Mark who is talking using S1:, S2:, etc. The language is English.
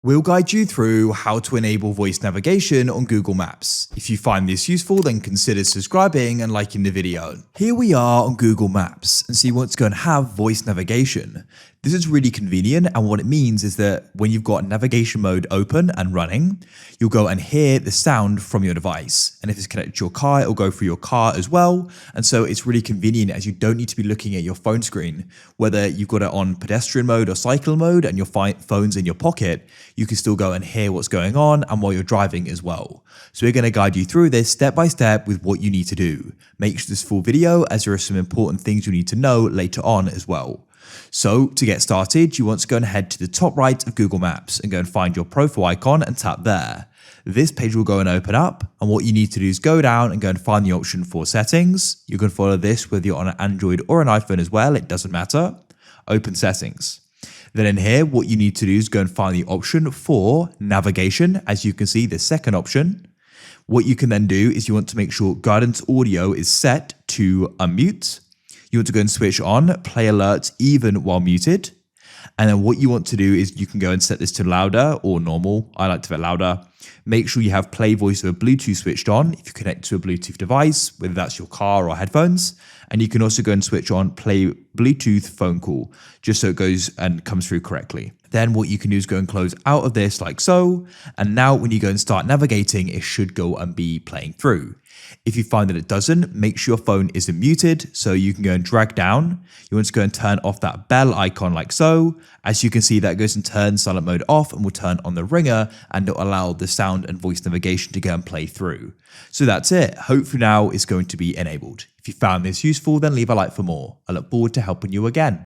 S1: We'll guide you through how to enable voice navigation on Google Maps. If you find this useful, then consider subscribing and liking the video. Here we are on Google Maps, and so you want to go and have voice navigation. This is really convenient, and what it means is that when you've got navigation mode open and running, you'll go and hear the sound from your device. And if it's connected to your car, it'll go through your car as well. And so it's really convenient as you don't need to be looking at your phone screen. Whether you've got it on pedestrian mode or cycle mode and your phone's in your pocket, you can still go and hear what's going on and while you're driving as well. So we're going to guide you through this step by step with what you need to do. Make sure this full video as there are some important things you need to know later on as well. So to get started, you want to go and head to the top right of Google Maps and go and find your profile icon and tap there. This page will go and open up, and what you need to do is go down and go and find the option for settings. You can follow this whether you're on an Android or an iPhone as well, it doesn't matter. Open settings. Then in here, what you need to do is go and find the option for navigation. As you can see, the second option. What you can then do is you want to make sure guidance audio is set to unmute. You want to go and switch on play alerts even while muted. And then what you want to do is you can go and set this to louder or normal. I like to have it louder. Make sure you have play voice over Bluetooth switched on if you connect to a Bluetooth device, whether that's your car or headphones. And you can also go and switch on play Bluetooth phone call, just so it goes and comes through correctly. Then what you can do is go and close out of this like so. And now when you go and start navigating, it should go and be playing through. If you find that it doesn't, make sure your phone isn't muted, so you can go and drag down. You want to go and turn off that bell icon like so. As you can see, that goes and turns silent mode off and will turn on the ringer, and it'll allow the sound and voice navigation to go and play through. So that's it. Hopefully now it's going to be enabled. If you found this useful, then leave a like for more. I look forward to helping you again.